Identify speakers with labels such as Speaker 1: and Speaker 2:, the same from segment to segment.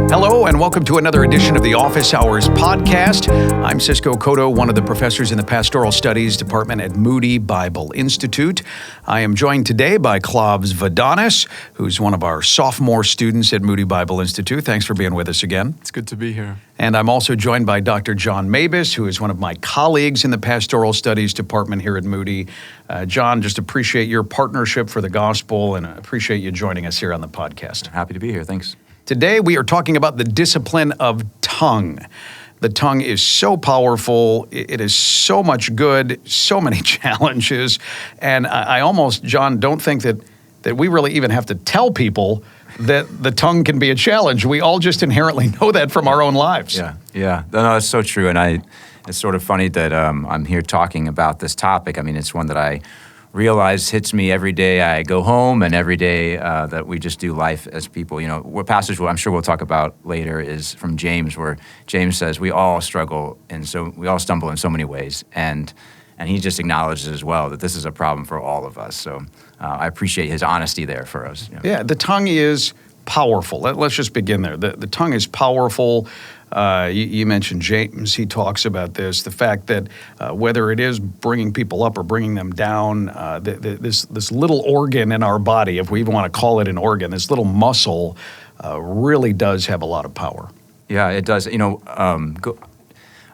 Speaker 1: Hello, and welcome to another edition of the Office Hours podcast. I'm Cisco Cotto, one of the professors in the Pastoral Studies Department at Moody Bible Institute. I am joined today by Klavs Vadonis, who's one of our sophomore students at Moody Bible Institute. Thanks for being with us again.
Speaker 2: It's good to be here.
Speaker 1: And I'm also joined by Dr. John Mabus, who is one of my colleagues in the Pastoral Studies Department here at Moody. John, just appreciate your partnership for the gospel and appreciate you joining us here on the podcast.
Speaker 3: Happy to be here. Thanks.
Speaker 1: Today, we are talking about the discipline of tongue. The tongue is so powerful. It is so much good, so many challenges. And I almost, John, don't think that we really even have to tell people that the tongue can be a challenge. We all just inherently know that from our own lives.
Speaker 3: Yeah. No, that's so true. And it's sort of funny that I'm here talking about this topic. I mean, it's one that I realize hits me every day I go home and every day that we just do life as people. You know, what passage I'm sure we'll talk about later is from James, where James says we all struggle and so we all stumble in so many ways, and he just acknowledges as well that this is a problem for all of us. So I appreciate his honesty there for us.
Speaker 1: Yeah, the tongue is powerful. Let's just begin there. The tongue is powerful. You mentioned James. He talks about this, the fact that whether it is bringing people up or bringing them down, this little organ in our body, if we even want to call it an organ, this little muscle really does have a lot of power.
Speaker 3: Yeah, it does. You know,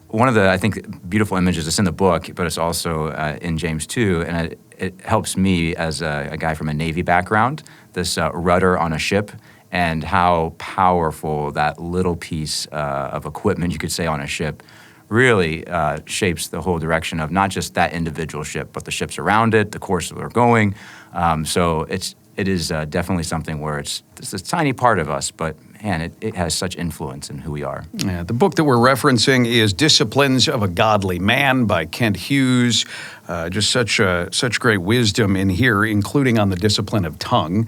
Speaker 3: one of the, I think, beautiful images that's in the book, but it's also in James too, and it helps me as a guy from a Navy background, this rudder on a ship, and how powerful that little piece of equipment, you could say, on a ship really shapes the whole direction of not just that individual ship, but the ships around it, the course that they're going. So it is definitely something where it's a tiny part of us, but man, it has such influence in who we are.
Speaker 1: Yeah, the book that we're referencing is Disciplines of a Godly Man by Kent Hughes. Just such great wisdom in here, including on the discipline of tongue.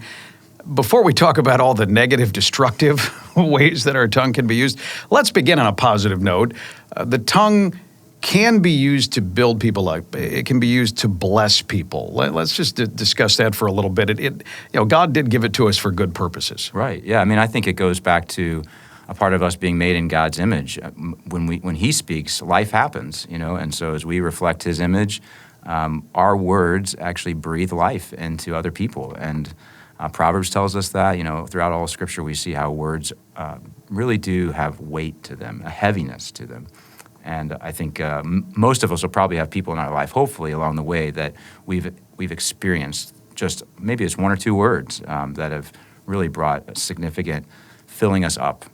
Speaker 1: Before we talk about all the negative, destructive ways that our tongue can be used, let's begin on a positive note. The tongue can be used to build people up. It can be used to bless people. Let's just discuss that for a little bit. God did give it to us for good purposes.
Speaker 3: Right. Yeah. I mean, I think it goes back to a part of us being made in God's image. When He speaks, life happens. And so as we reflect His image, our words actually breathe life into other people. And Proverbs tells us that, throughout all of Scripture, we see how words really do have weight to them, a heaviness to them. And I think most of us will probably have people in our life, hopefully, along the way that we've experienced just maybe it's one or two words that have really brought a significant filling us up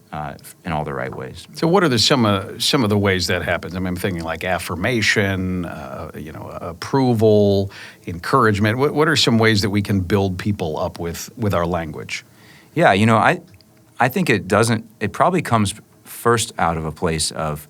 Speaker 3: in all the right ways.
Speaker 1: So what are some of the ways that happens? I mean, I'm thinking like affirmation, approval, encouragement. What are some ways that we can build people up with our language?
Speaker 3: Yeah, I think it probably comes first out of a place of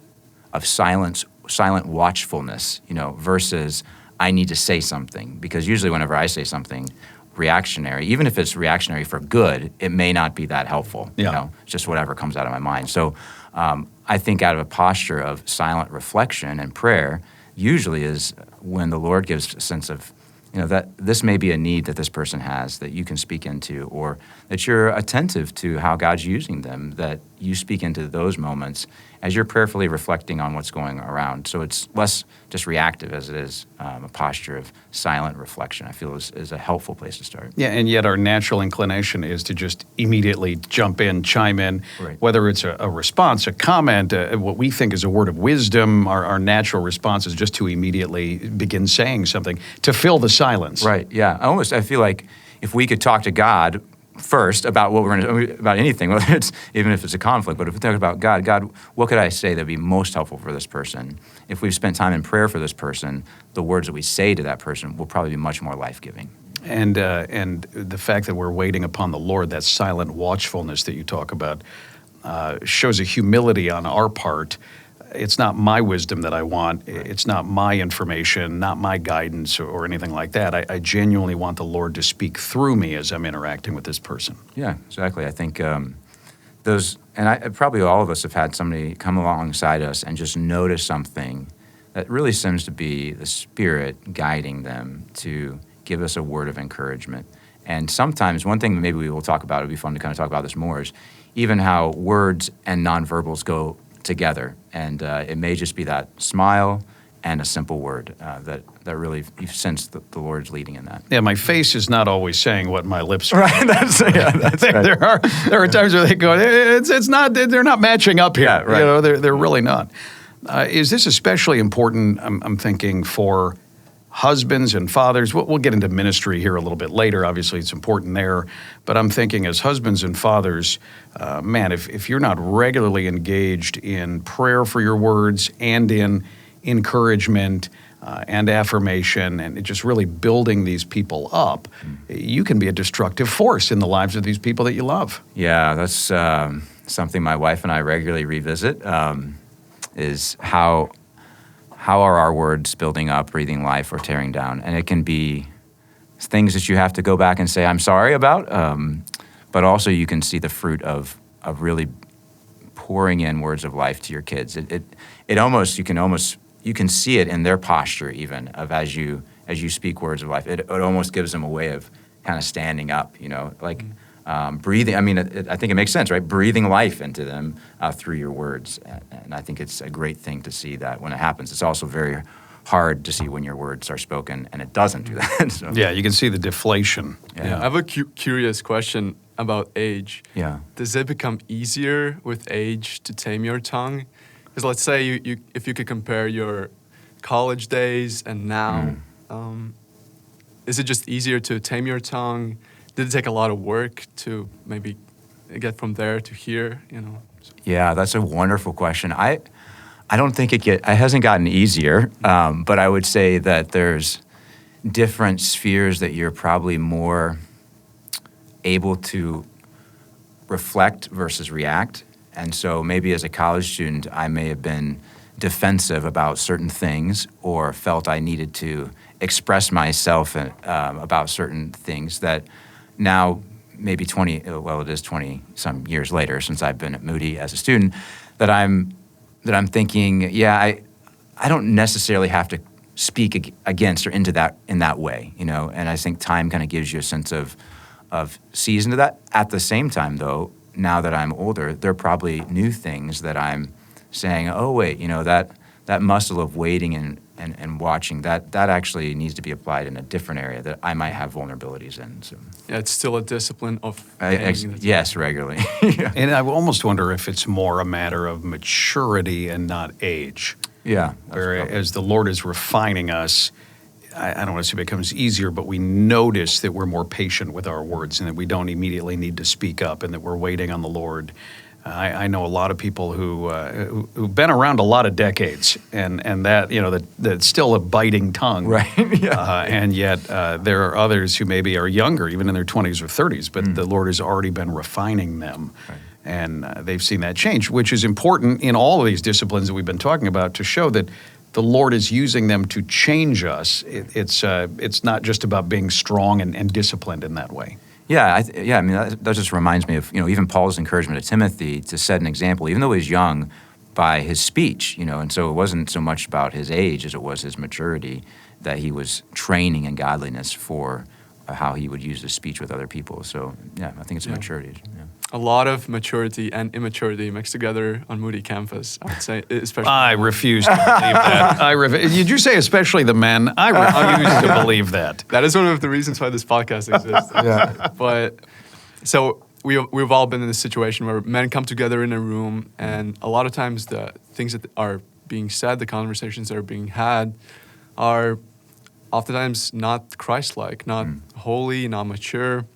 Speaker 3: silent watchfulness, versus I need to say something. Because usually whenever I say something reactionary, even if it's reactionary for good, it may not be that helpful.
Speaker 1: Yeah.
Speaker 3: It's just whatever comes out of my mind. So I think out of a posture of silent reflection and prayer usually is when the Lord gives a sense of, that this may be a need that this person has that you can speak into, or that you're attentive to how God's using them, that you speak into those moments as you're prayerfully reflecting on what's going around. So it's less just reactive as it is a posture of silent reflection, I feel is a helpful place to start.
Speaker 1: Yeah, and yet our natural inclination is to just immediately jump in, chime in,
Speaker 3: right.
Speaker 1: Whether it's a response, a comment, what we think is a word of wisdom, our natural response is just to immediately begin saying something, to fill the silence.
Speaker 3: Right, yeah. I feel like if we could talk to God first about what we're going to, about anything, whether it's, even if it's a conflict, but if we talk about God, what could I say that would be most helpful for this person? If we've spent time in prayer for this person, the words that we say to that person will probably be much more life-giving.
Speaker 1: And the fact that we're waiting upon the Lord, that silent watchfulness that you talk about, shows a humility on our part. It's not my wisdom that I want. It's not my information, not my guidance or anything like that. I genuinely want the Lord to speak through me as I'm interacting with this person.
Speaker 3: Yeah, exactly. I think probably all of us have had somebody come alongside us and just notice something that really seems to be the Spirit guiding them to give us a word of encouragement. And sometimes, one thing maybe we will talk about, it would be fun to kind of talk about this more, is even how words and nonverbals go together. And it may just be that smile and a simple word that really, you sense the Lord's leading in that.
Speaker 1: Yeah, my face is not always saying what my lips are.
Speaker 3: Right, that's right.
Speaker 1: There are times where they go, it's not, they're not matching up here.
Speaker 3: Yeah, right.
Speaker 1: You know, they're really not. Is this especially important, I'm thinking, for husbands and fathers? We'll get into ministry here a little bit later. Obviously, it's important there. But I'm thinking as husbands and fathers, man, if you're not regularly engaged in prayer for your words and in encouragement and affirmation and just really building these people up, you can be a destructive force in the lives of these people that you love.
Speaker 3: Yeah, that's something my wife and I regularly revisit, is how are our words building up, breathing life, or tearing down? And it can be things that you have to go back and say, I'm sorry about, but also you can see the fruit of really pouring in words of life to your kids. You can see it in their posture even, of as you speak words of life. It almost gives them a way of kind of standing up, breathing. I mean, I think it makes sense, right? Breathing life into them through your words. And I think it's a great thing to see that when it happens. It's also very hard to see when your words are spoken and it doesn't do that. So.
Speaker 1: Yeah, you can see the deflation.
Speaker 2: Yeah. I have a curious question about age.
Speaker 3: Yeah.
Speaker 2: Does it become easier with age to tame your tongue? Because let's say if you could compare your college days and now, is it just easier to tame your tongue? Did it take a lot of work to maybe get from there to here?
Speaker 3: Yeah, that's a wonderful question. I don't think it hasn't gotten easier, but I would say that there's different spheres that you're probably more able to reflect versus react. And so maybe as a college student, I may have been defensive about certain things or felt I needed to express myself about certain things that now maybe 20-some years later since I've been at Moody as a student, that I'm thinking, I don't necessarily have to speak against or into that in that way, and I think time kind of gives you a sense of season to that. At the same time, though, now that I'm older, there are probably new things that I'm saying, oh, wait, that muscle of waiting and watching, that actually needs to be applied in a different area that I might have vulnerabilities in. So.
Speaker 2: Yeah, it's still a discipline of...
Speaker 3: Yes, regularly.
Speaker 1: Yeah. And I almost wonder if it's more a matter of maturity and not age.
Speaker 3: Yeah.
Speaker 1: Where as the Lord is refining us, I don't want to say it becomes easier, but we notice that we're more patient with our words and that we don't immediately need to speak up and that we're waiting on the Lord. I know a lot of people who've been around a lot of decades, and that that's still a biting tongue,
Speaker 3: right? Yeah.
Speaker 1: And yet there are others who maybe are younger, even in their 20s or 30s, but the Lord has already been refining them, right. And they've seen that change, which is important in all of these disciplines that we've been talking about to show that the Lord is using them to change us. It's not just about being strong and disciplined in that way.
Speaker 3: Yeah, I mean, that just reminds me of, even Paul's encouragement to Timothy to set an example, even though he was young, by his speech, and so it wasn't so much about his age as it was his maturity, that he was training in godliness for how he would use his speech with other people. So, yeah, I think it's a maturity. Yeah.
Speaker 2: A lot of maturity and immaturity mixed together on Moody campus, I would say, especially.
Speaker 1: I refuse to believe that. Did you say especially the men? I refuse to believe that.
Speaker 2: That is one of the reasons why this podcast exists.
Speaker 3: Yeah.
Speaker 2: But, so we've all been in this situation where men come together in a room, and a lot of times the things that are being said, the conversations that are being had, are oftentimes not Christ-like, not holy, not mature.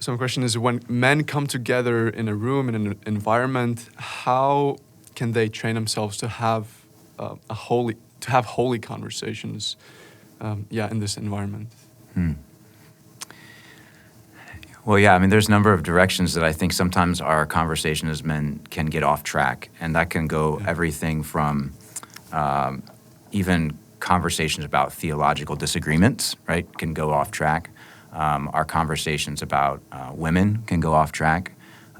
Speaker 2: So my question is, when men come together in a room, in an environment, how can they train themselves to have holy conversations, in this environment?
Speaker 3: Well, yeah, I mean, there's a number of directions that I think sometimes our conversation as men can get off track, and that can go everything from even conversations about theological disagreements, right, can go off track. Our conversations about women can go off track.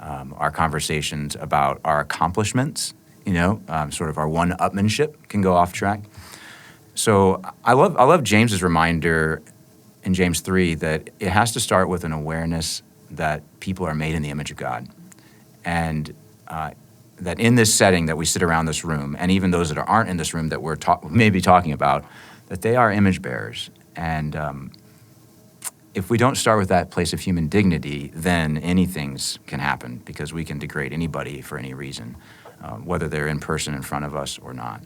Speaker 3: Our conversations about our accomplishments, sort of our one-upmanship can go off track. So I love James's reminder in James 3 that it has to start with an awareness that people are made in the image of God. And that in this setting that we sit around this room, and even those that aren't in this room that we're maybe talking about, that they are image bearers. And if we don't start with that place of human dignity, then anything can happen, because we can degrade anybody for any reason, whether they're in person in front of us or not.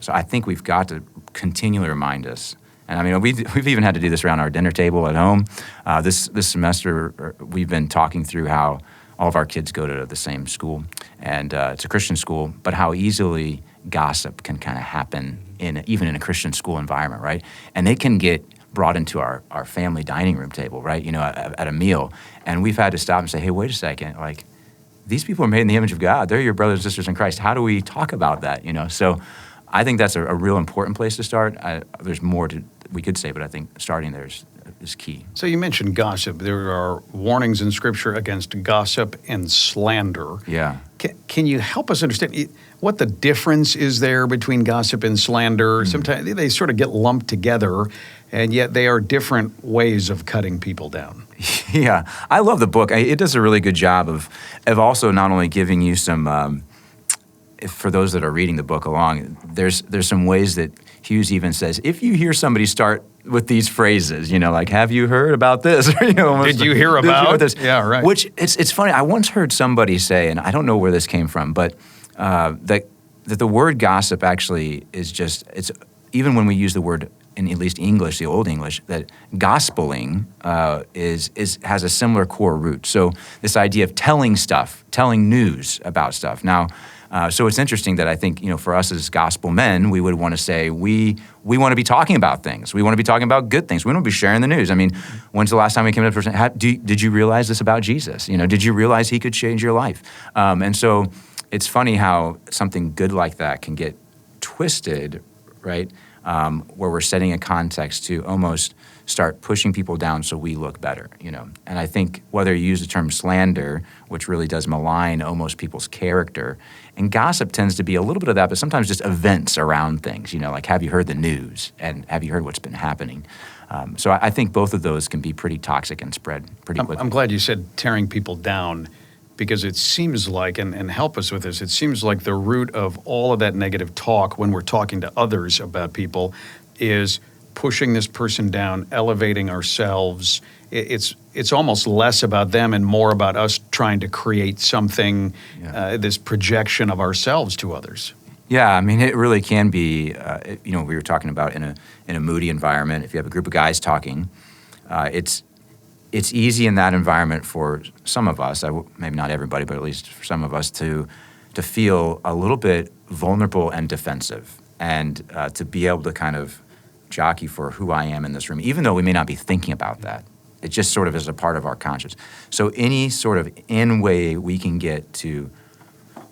Speaker 3: So I think we've got to continually remind us. And I mean, we've even had to do this around our dinner table at home. This semester, we've been talking through how all of our kids go to the same school, and it's a Christian school, but how easily gossip can kind of happen even in a Christian school environment, right? And they can get brought into our family dining room table, right? You know, at a meal. And we've had to stop and say, hey, wait a second, like, these people are made in the image of God. They're your brothers and sisters in Christ. How do we talk about that, you know? So I think that's a real important place to start. There's more we could say, but I think starting there is key.
Speaker 1: So you mentioned gossip. There are warnings in Scripture against gossip and slander.
Speaker 3: Yeah.
Speaker 1: Can you help us understand what the difference is there between gossip and slander? Sometimes they sort of get lumped together, and yet they are different ways of cutting people down.
Speaker 3: Yeah. I love the book. It does a really good job of also not only giving you some, for those that are reading the book along, there's some ways that Hughes even says, if you hear somebody start with these phrases, you know, like, have you heard about this? You know,
Speaker 1: Did you hear about
Speaker 3: this?
Speaker 1: Yeah, right.
Speaker 3: Which, it's funny, I once heard somebody say, and I don't know where this came from, but that the word gossip actually is just, it's even when we use the word in at least English, the Old English, that gospeling has a similar core root. So this idea of telling news about stuff. Now, so it's interesting that I think, you know, for us as gospel men, we would want to say we want to be talking about things. We want to be talking about good things. We want to be sharing the news. I mean, when's the last time we came to a person, did you realize this about Jesus? You know, did you realize he could change your life? And so it's funny how something good like that can get twisted, right? Where we're setting a context to almost start pushing people down so we look better, you know. And I think whether you use the term slander, which really does malign almost people's character, and gossip tends to be a little bit of that, but sometimes just events around things, you know, like, have you heard the news, and have you heard what's been happening? So I think both of those can be pretty toxic and spread pretty quickly.
Speaker 1: I'm glad you said tearing people down, because it seems like, and help us with this, it seems like the root of all of that negative talk when we're talking to others about people is pushing this person down, elevating ourselves. It's almost less about them and more about us trying to create something, this projection of ourselves to others.
Speaker 3: Yeah, I mean, it really can be, you know, we were talking about in a moody environment, if you have a group of guys talking, it's easy in that environment for some of us, maybe not everybody, but at least for some of us, to feel a little bit vulnerable and defensive, and to be able to kind of jockey for who I am in this room, even though we may not be thinking about that. It just sort of is a part of our conscience. So any sort of way we can get to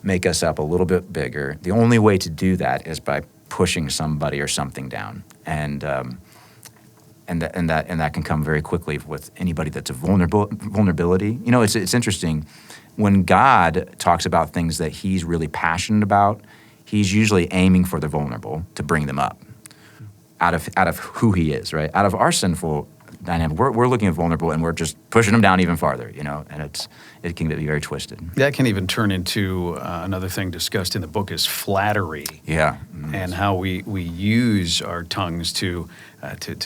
Speaker 3: make us up a little bit bigger, the only way to do that is by pushing somebody or something down. And that can come very quickly with anybody that's a vulnerability. You know, it's interesting. When God talks about things that he's really passionate about, he's usually aiming for the vulnerable to bring them up out of who he is, right? Out of our sinful dynamic, we're looking at vulnerable and we're just pushing them down even farther, you know, and it can be very twisted.
Speaker 1: That can even turn into another thing discussed in the book is flattery.
Speaker 3: Yeah.
Speaker 1: And how we use our tongues to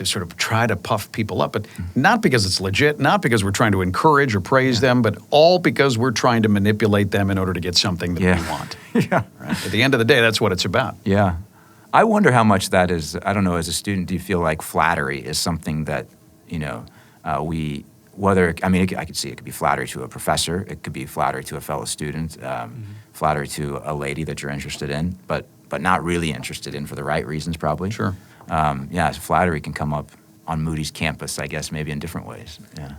Speaker 1: sort of try to puff people up, but not because it's legit, not because we're trying to encourage or praise them, but all because we're trying to manipulate them in order to get something that we want.
Speaker 3: Yeah.
Speaker 1: Right? At the end of the day, that's what it's about.
Speaker 3: Yeah. I wonder how much that is. I don't know, as a student, do you feel like flattery is something that, you know, I could see it could be flattery to a professor, it could be flattery to a fellow student, flattery to a lady that you're interested in, but not really interested in for the right reasons, probably.
Speaker 1: Sure.
Speaker 3: Flattery can come up on Moody's campus, I guess, maybe in different ways. Yeah.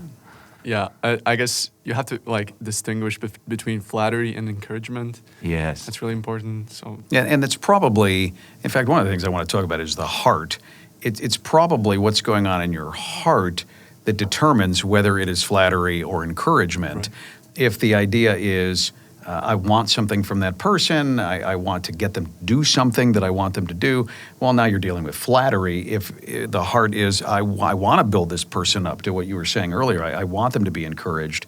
Speaker 2: Yeah, I guess you have to distinguish between flattery and encouragement.
Speaker 3: Yes.
Speaker 2: That's really important. So
Speaker 1: Yeah, and it's probably, in fact, one of the things I want to talk about is the heart. It's probably what's going on in your heart that determines whether it is flattery or encouragement.
Speaker 2: Right.
Speaker 1: If the idea is, I want something from that person. I want to get them to do something that I want them to do. Well, now you're dealing with flattery. If the heart is, I want to build this person up, to what you were saying earlier, I want them to be encouraged,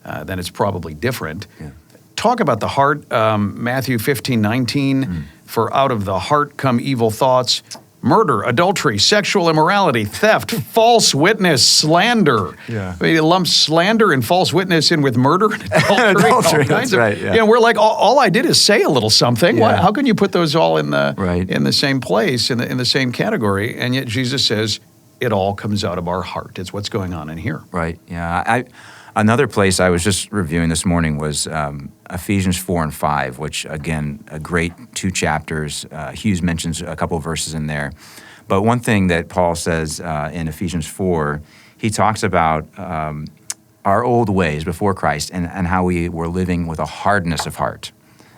Speaker 1: then it's probably different.
Speaker 3: Yeah.
Speaker 1: Talk about the heart, Matthew 15:19, for out of the heart come evil thoughts, murder, adultery, sexual immorality, theft, false witness, slander.
Speaker 3: Yeah.
Speaker 1: I mean, it lumps slander and false witness in with murder and adultery.
Speaker 3: Adultery,
Speaker 1: all kinds
Speaker 3: that's right, yeah.
Speaker 1: You know, we're like, all I did is say a little something.
Speaker 3: Yeah.
Speaker 1: How can you put those all in the
Speaker 3: Right.
Speaker 1: in the same place, in the same category? And yet Jesus says it all comes out of our heart. It's what's going on in here.
Speaker 3: Right. Yeah. Another place I was just reviewing this morning was Ephesians 4 and 5, which, again, a great 2 chapters. Hughes mentions a couple of verses in there. But one thing that Paul says in Ephesians 4, he talks about our old ways before Christ and how we were living with a hardness of heart,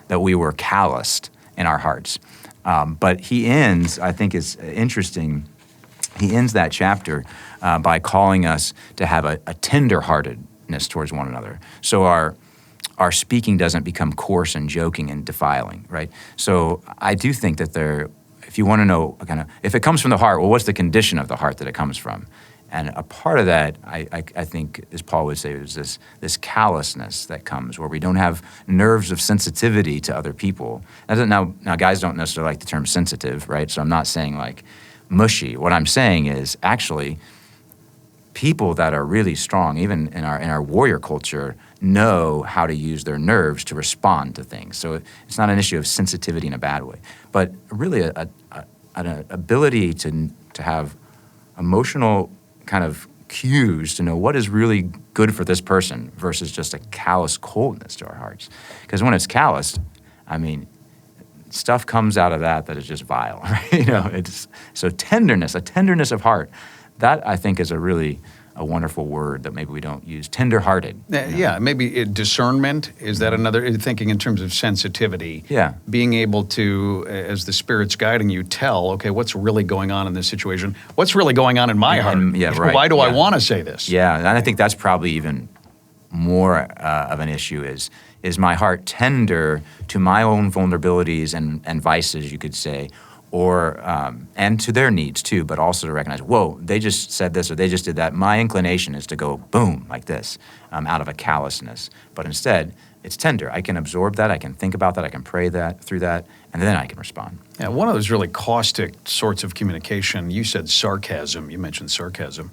Speaker 3: that we were calloused in our hearts. But he ends, I think it's interesting, he ends that chapter by calling us to have a tender-heartedness towards one another. So our speaking doesn't become coarse and joking and defiling, right? So I do think that if you want to know kind of, if it comes from the heart, well, what's the condition of the heart that it comes from? And a part of that, I think, as Paul would say, is this callousness that comes where we don't have nerves of sensitivity to other people. Now, guys don't necessarily like the term sensitive, right? So I'm not saying like mushy. What I'm saying is actually people that are really strong, even in our warrior culture, know how to use their nerves to respond to things. So it's not an issue of sensitivity in a bad way, but really an ability to have emotional kind of cues to know what is really good for this person versus just a callous coldness to our hearts. Because when it's calloused, I mean, stuff comes out of that is just vile, right? You know, it's so tenderness, a tenderness of heart. That, I think, is a wonderful word that maybe we don't use. Tender-hearted. You know?
Speaker 1: Yeah, maybe discernment. Is that another, thinking in terms of sensitivity?
Speaker 3: Yeah.
Speaker 1: Being able to, as the Spirit's guiding you, tell, okay, what's really going on in this situation? What's really going on in my heart?
Speaker 3: Yeah, right.
Speaker 1: Why do I
Speaker 3: Yeah.
Speaker 1: want to say this?
Speaker 3: Yeah, and I think that's probably even more of an issue is my heart tender to my own vulnerabilities and vices, you could say, or and to their needs too, but also to recognize, whoa, they just said this or they just did that. My inclination is to go boom like this out of a callousness, but instead it's tender. I can absorb that, I can think about that, I can pray that through that, and then I can respond.
Speaker 1: Yeah, one of those really caustic sorts of communication. You said sarcasm. You mentioned sarcasm.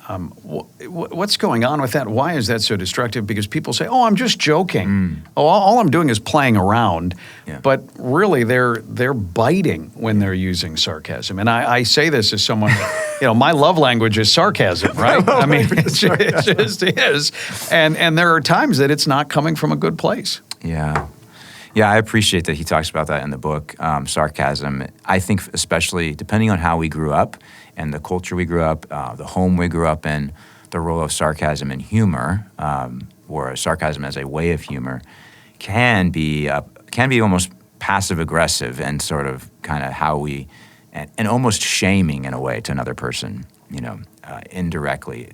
Speaker 1: What's going on with that? Why is that so destructive? Because people say, "Oh, I'm just joking. Oh, all I'm doing is playing around."
Speaker 3: Yeah.
Speaker 1: But really, they're biting when they're using sarcasm. And I say this as someone, my love language is sarcasm, right? I mean, it just is. And there are times that it's not coming from a good place.
Speaker 3: Yeah. Yeah, I appreciate that he talks about that in the book, sarcasm. I think especially depending on how we grew up and the culture we grew up, the home we grew up in, the role of sarcasm and humor, or sarcasm as a way of humor, can be almost passive-aggressive and sort of kind of how we, and almost shaming in a way to another person, indirectly.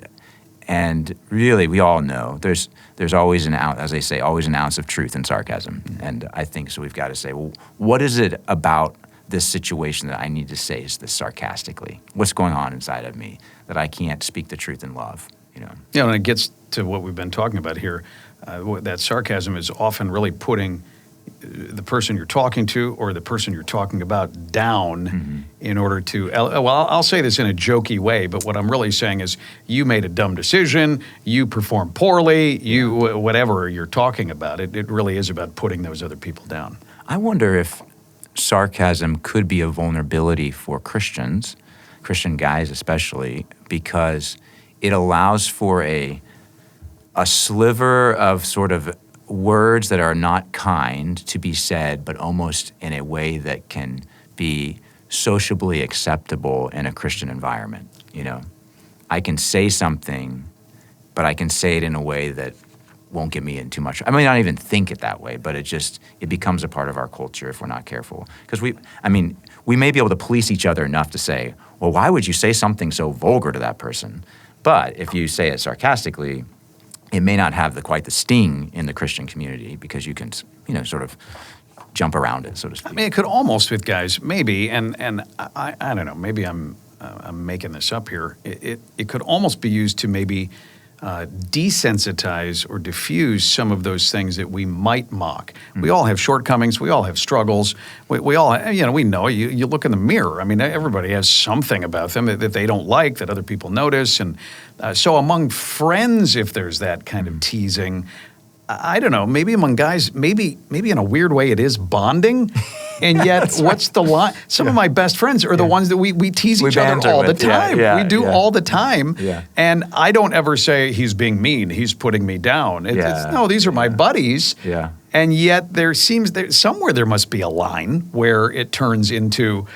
Speaker 3: And really, we all know there's always as they say, always an ounce of truth in sarcasm. And I think so we've got to say, well, what is it about this situation that I need to say is this sarcastically? What's going on inside of me that I can't speak the truth in love?
Speaker 1: And it gets to what we've been talking about here. That sarcasm is often really putting the person you're talking to or the person you're talking about down in order to, I'll say this in a jokey way, but what I'm really saying is you made a dumb decision, you performed poorly, whatever you're talking about. It really is about putting those other people down.
Speaker 3: I wonder if sarcasm could be a vulnerability for Christians, Christian guys especially, because it allows for a sliver of sort of words that are not kind to be said, but almost in a way that can be sociably acceptable in a Christian environment. I can say something, but I can say it in a way that won't get me in too much. I may not even think it that way, but it becomes a part of our culture if we're not careful. Because we may be able to police each other enough to say, well, why would you say something so vulgar to that person? But if you say it sarcastically, it may not have quite the sting in the Christian community because you can, sort of jump around it, so to speak.
Speaker 1: I mean, it could almost with guys, maybe, and I don't know, maybe I'm making this up here. It could almost be used to maybe desensitize or diffuse some of those things that we might mock. We all have shortcomings. We all have struggles. We all, we know. You look in the mirror. I mean, everybody has something about them that they don't like, that other people notice. And so among friends, if there's that kind of teasing, I don't know, maybe among guys, maybe in a weird way it is bonding. And yet, what's the line? Some of my best friends are the ones that we tease each other all the time. We do all the time. Yeah. And I don't ever say, he's being mean, he's putting me down. No, these are my buddies. Yeah. And yet somewhere there must be a line where it turns into,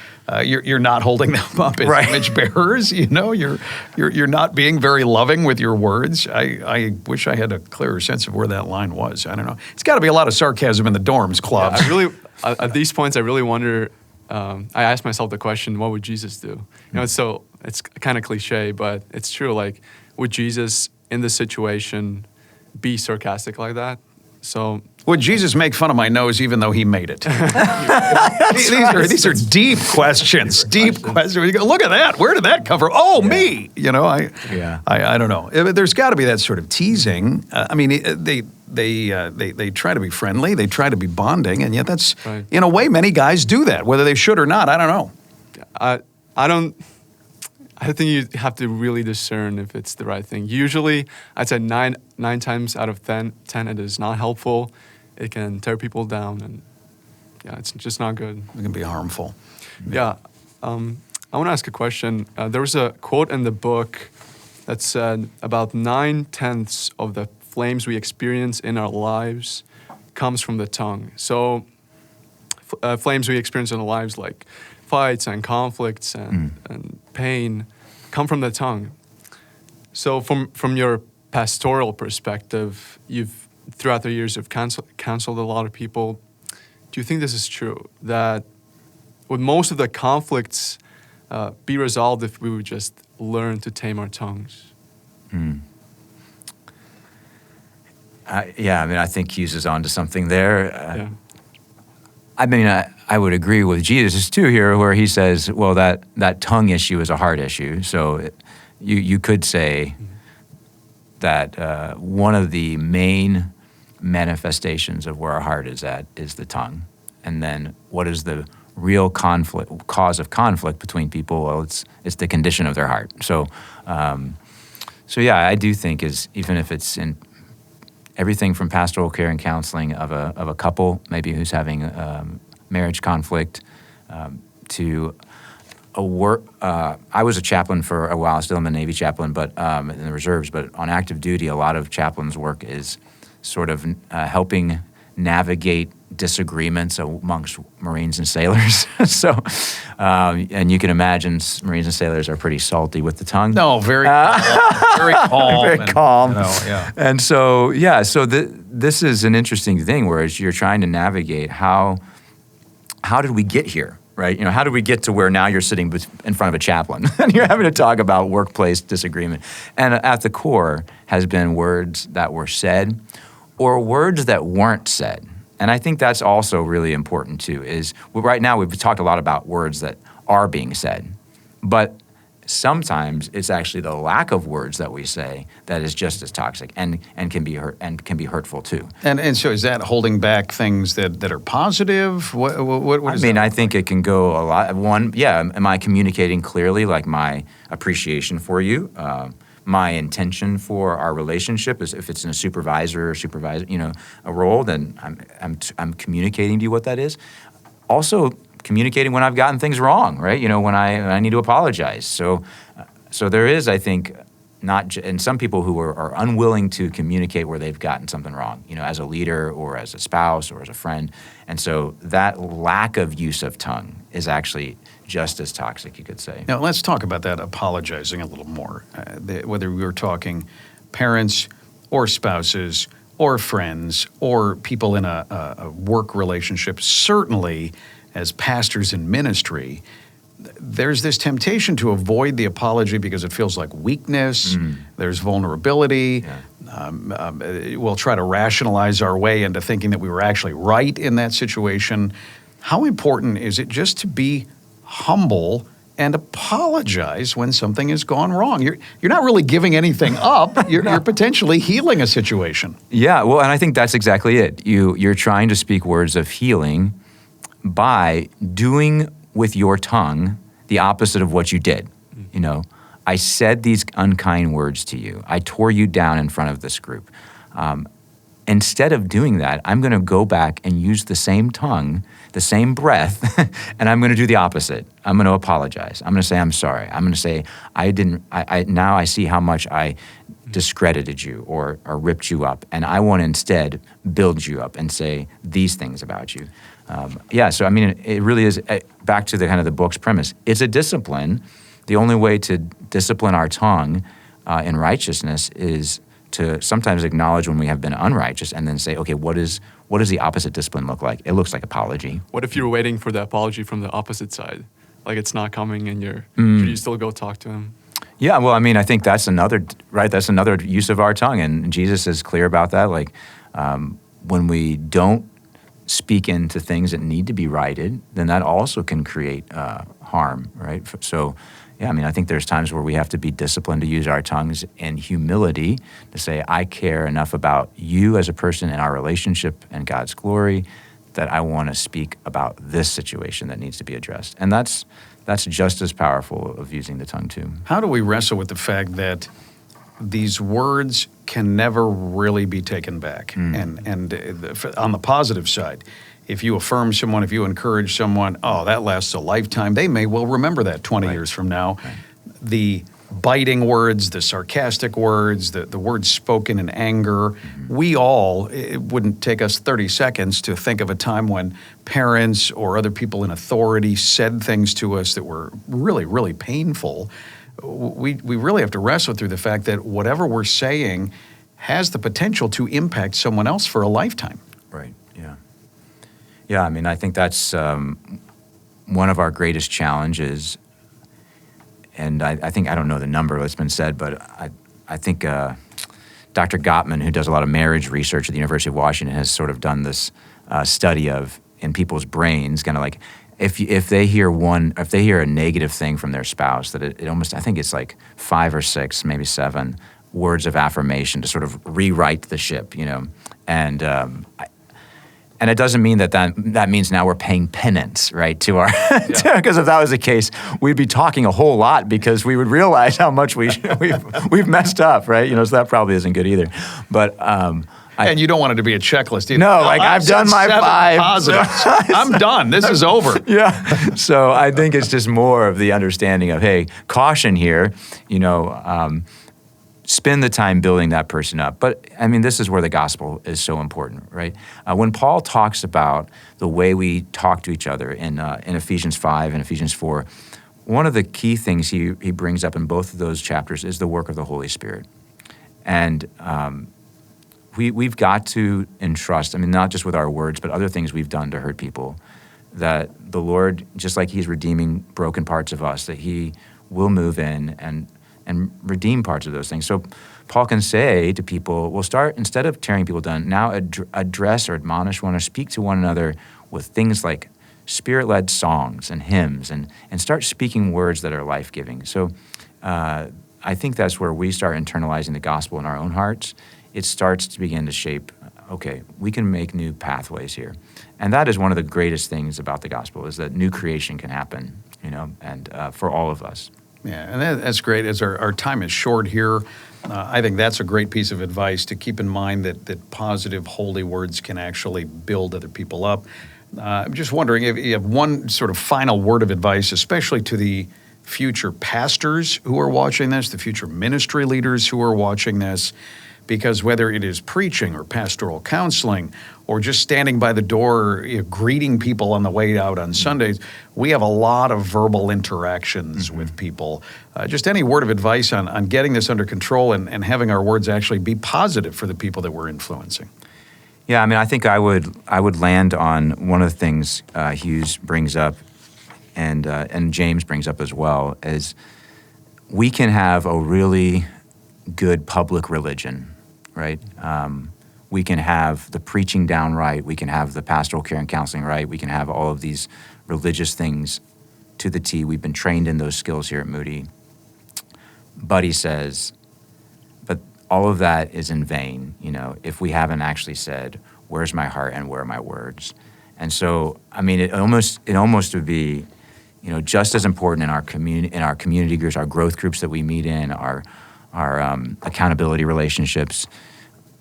Speaker 1: you're not holding them up as image bearers. You're not being very loving with your words. I wish I had a clearer sense of where that line was. I don't know. It's got to be a lot of sarcasm in the dorms, Klavs.
Speaker 2: Yeah, at these points, I really wonder. I ask myself the question: what would Jesus do? It's kind of cliche, but it's true. Like, would Jesus in this situation be sarcastic like that? So.
Speaker 1: Would Jesus make fun of my nose even though he made it? These are deep questions. Deep questions. You go, look at that. Where did that come from? Oh, me. I don't know. There's got to be that sort of teasing. I mean, they try to be friendly. They try to be bonding, and yet that's in a way many guys do that. Whether they should or not, I don't know.
Speaker 2: I think you have to really discern if it's the right thing. Usually, I'd say nine times out of 10, it is not helpful. It can tear people down, and it's just not good.
Speaker 1: It can be harmful.
Speaker 2: Yeah. I want to ask a question. There was a quote in the book that said about 9/10 of the flames we experience in our lives comes from the tongue. So flames we experience in our lives, like fights and conflicts and pain, come from the tongue. So from your pastoral perspective, throughout the years you've counseled a lot of people. Do you think this is true, that would most of the conflicts be resolved if we would just learn to tame our tongues?
Speaker 3: I think Hughes is onto something there. I would agree with Jesus too here, where he says, well, that tongue issue is a heart issue. So you could say that one of the main manifestations of where our heart is at is the tongue. And then what is the real cause of conflict between people? Well, it's the condition of their heart. So I do think even if it's in everything from pastoral care and counseling of a couple maybe who's having marriage conflict to a work. I was a chaplain for a while. Still, I'm a Navy chaplain, but in the reserves. But on active duty, a lot of chaplains' work is sort of helping navigate disagreements amongst Marines and sailors. And you can imagine Marines and sailors are pretty salty with the tongue.
Speaker 1: No, very calm. Very calm.
Speaker 3: Very calm. And so this is an interesting thing, whereas you're trying to navigate how did we get here, right? How did we get to where now you're sitting in front of a chaplain and you're having to talk about workplace disagreement? And at the core has been words that were said or words that weren't said. And I think that's also really important too, is right now we've talked a lot about words that are being said, but sometimes it's actually the lack of words that we say that is just as toxic and can be hurtful too.
Speaker 1: And so is that holding back things that are positive? What is that?
Speaker 3: I think it can go a lot. Am I communicating clearly, like my appreciation for you? My intention for our relationship is if it's in a supervisor, a role, then I'm communicating to you what that is. Also, communicating when I've gotten things wrong, right? When I need to apologize. So there is, I think, and some people who are unwilling to communicate where they've gotten something wrong, as a leader or as a spouse or as a friend. And so that lack of use of tongue is actually just as toxic, you could say.
Speaker 1: Now, let's talk about that apologizing a little more. Whether we were talking parents or spouses or friends or people in a work relationship, certainly as pastors in ministry, there's this temptation to avoid the apology because it feels like weakness. There's vulnerability. We'll try to rationalize our way into thinking that we were actually right in that situation. How important is it just to be humble and apologize when something has gone wrong? You're not really giving anything up. You're potentially healing a situation.
Speaker 3: Yeah, well, and I think that's exactly it. You're trying to speak words of healing by doing with your tongue the opposite of what you did. You know, I said these unkind words to you. I tore you down in front of this group. Instead of doing that, I'm going to go back and use the same tongue, the same breath, and I'm going to do the opposite. I'm going to apologize. I'm going to say I'm sorry. I'm going to say now I see how much I discredited you or ripped you up, and I want to instead build you up and say these things about you. So I mean, it really is back to the kind of the book's premise. It's a discipline. The only way to discipline our tongue in righteousness is to sometimes acknowledge when we have been unrighteous and then say, okay, what does the opposite discipline look like? It looks like apology.
Speaker 2: What if you're waiting for the apology from the opposite side? Like it's not coming and should you still go talk to him?
Speaker 3: Yeah, well, I mean, I think that's another use of our tongue, and Jesus is clear about that. Like when we don't speak into things that need to be righted, then that also can create harm, right? So, yeah, I mean, I think there's times where we have to be disciplined to use our tongues in humility to say, I care enough about you as a person and our relationship and God's glory that I want to speak about this situation that needs to be addressed. And that's just as powerful of using the tongue too.
Speaker 1: How do we wrestle with the fact that these words can never really be taken back? And on the positive side, if you affirm someone, if you encourage someone, that lasts a lifetime. They may well remember that 20 years from now. Right. The biting words, the sarcastic words, the words spoken in anger, it wouldn't take us 30 seconds to think of a time when parents or other people in authority said things to us that were really, really painful. We really have to wrestle through the fact that whatever we're saying has the potential to impact someone else for a lifetime.
Speaker 3: Right, yeah. Yeah, I mean, I think that's one of our greatest challenges. And I think, I don't know the number that's been said, but I think Dr. Gottman, who does a lot of marriage research at the University of Washington, has sort of done this study of in people's brains, kind of like if they hear a negative thing from their spouse, that it almost, I think it's like 5 or 6, maybe 7 words of affirmation to sort of rewrite the ship, you know, and it doesn't mean that means now we're paying penance, right, to our because if that was the case, we'd be talking a whole lot because we would realize how much we've messed up, right? You know, so that probably isn't good either. But
Speaker 1: and you don't want it to be a checklist either.
Speaker 3: No, like I've done my 5
Speaker 1: positives. I'm done. This is over.
Speaker 3: Yeah. So I think it's just more of the understanding of, hey, caution here, you know, spend the time building that person up. But, I mean, this is where the gospel is so important, right? When Paul talks about the way we talk to each other in Ephesians 5 and Ephesians 4, one of the key things he brings up in both of those chapters is the work of the Holy Spirit. And we've got to entrust, I mean, not just with our words, but other things we've done to hurt people, that the Lord, just like he's redeeming broken parts of us, that he will move in and redeem parts of those things. So Paul can say to people, we'll start, instead of tearing people down, now address or admonish one or speak to one another with things like Spirit-led songs and hymns and start speaking words that are life-giving. So I think that's where we start internalizing the gospel in our own hearts. It starts to begin to shape, okay, we can make new pathways here. And that is one of the greatest things about the gospel, is that new creation can happen, you know, and for all of us.
Speaker 1: Yeah, and that's great. As our time is short here, I think that's a great piece of advice to keep in mind that positive, holy words can actually build other people up. I'm just wondering if you have one sort of final word of advice, especially to the future pastors who are watching this, the future ministry leaders who are watching this, because whether it is preaching or pastoral counseling or just standing by the door, greeting people on the way out on Sundays, we have a lot of verbal interactions with people. Just any word of advice on getting this under control and having our words actually be positive for the people that we're influencing.
Speaker 3: Yeah, I mean, I think I would land on one of the things Hughes brings up and James brings up as well, is we can have a really good public religion, right? We can have the preaching down right. We can have the pastoral care and counseling right. We can have all of these religious things to the T. We've been trained in those skills here at Moody. But he says, but all of that is in vain, if we haven't actually said, where's my heart and where are my words? And so, I mean, it almost would be, just as important in our community groups, our growth groups that we meet in, our accountability relationships.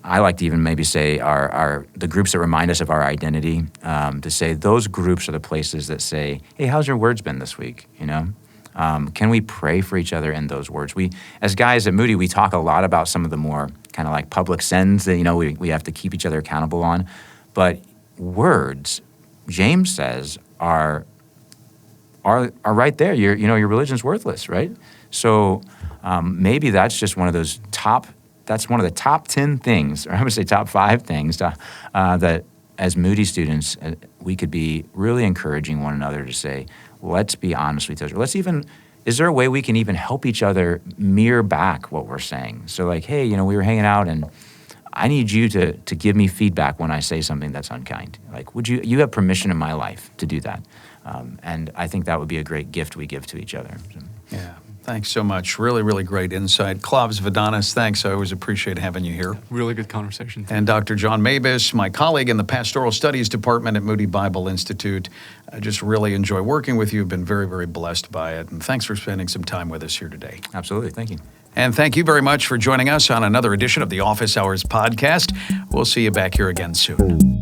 Speaker 3: I like to even maybe say the groups that remind us of our identity, to say those groups are the places that say, hey, how's your words been this week, Can we pray for each other in those words? We, as guys at Moody, we talk a lot about some of the more kind of like public sins that, we have to keep each other accountable on. But words, James says, are right there. Your religion's worthless, right? So maybe that's just one of those that's one of the top 10 things, or I would say top 5 things that as Moody students, we could be really encouraging one another to say, let's be honest with each other. Is there a way we can even help each other mirror back what we're saying? So like, hey, we were hanging out and I need you to give me feedback when I say something that's unkind. Like, you have permission in my life to do that. And I think that would be a great gift we give to each other. So.
Speaker 1: Yeah. Thanks so much. Really, really great insight. Klavs, Vadonis, thanks. I always appreciate having you here.
Speaker 2: Really good conversation.
Speaker 1: And Dr. John Mabus, my colleague in the Pastoral Studies Department at Moody Bible Institute. I just really enjoy working with you. I've been very, very blessed by it. And thanks for spending some time with us here today.
Speaker 3: Absolutely. Thank you.
Speaker 1: And thank you very much for joining us on another edition of the Office Hours podcast. We'll see you back here again soon.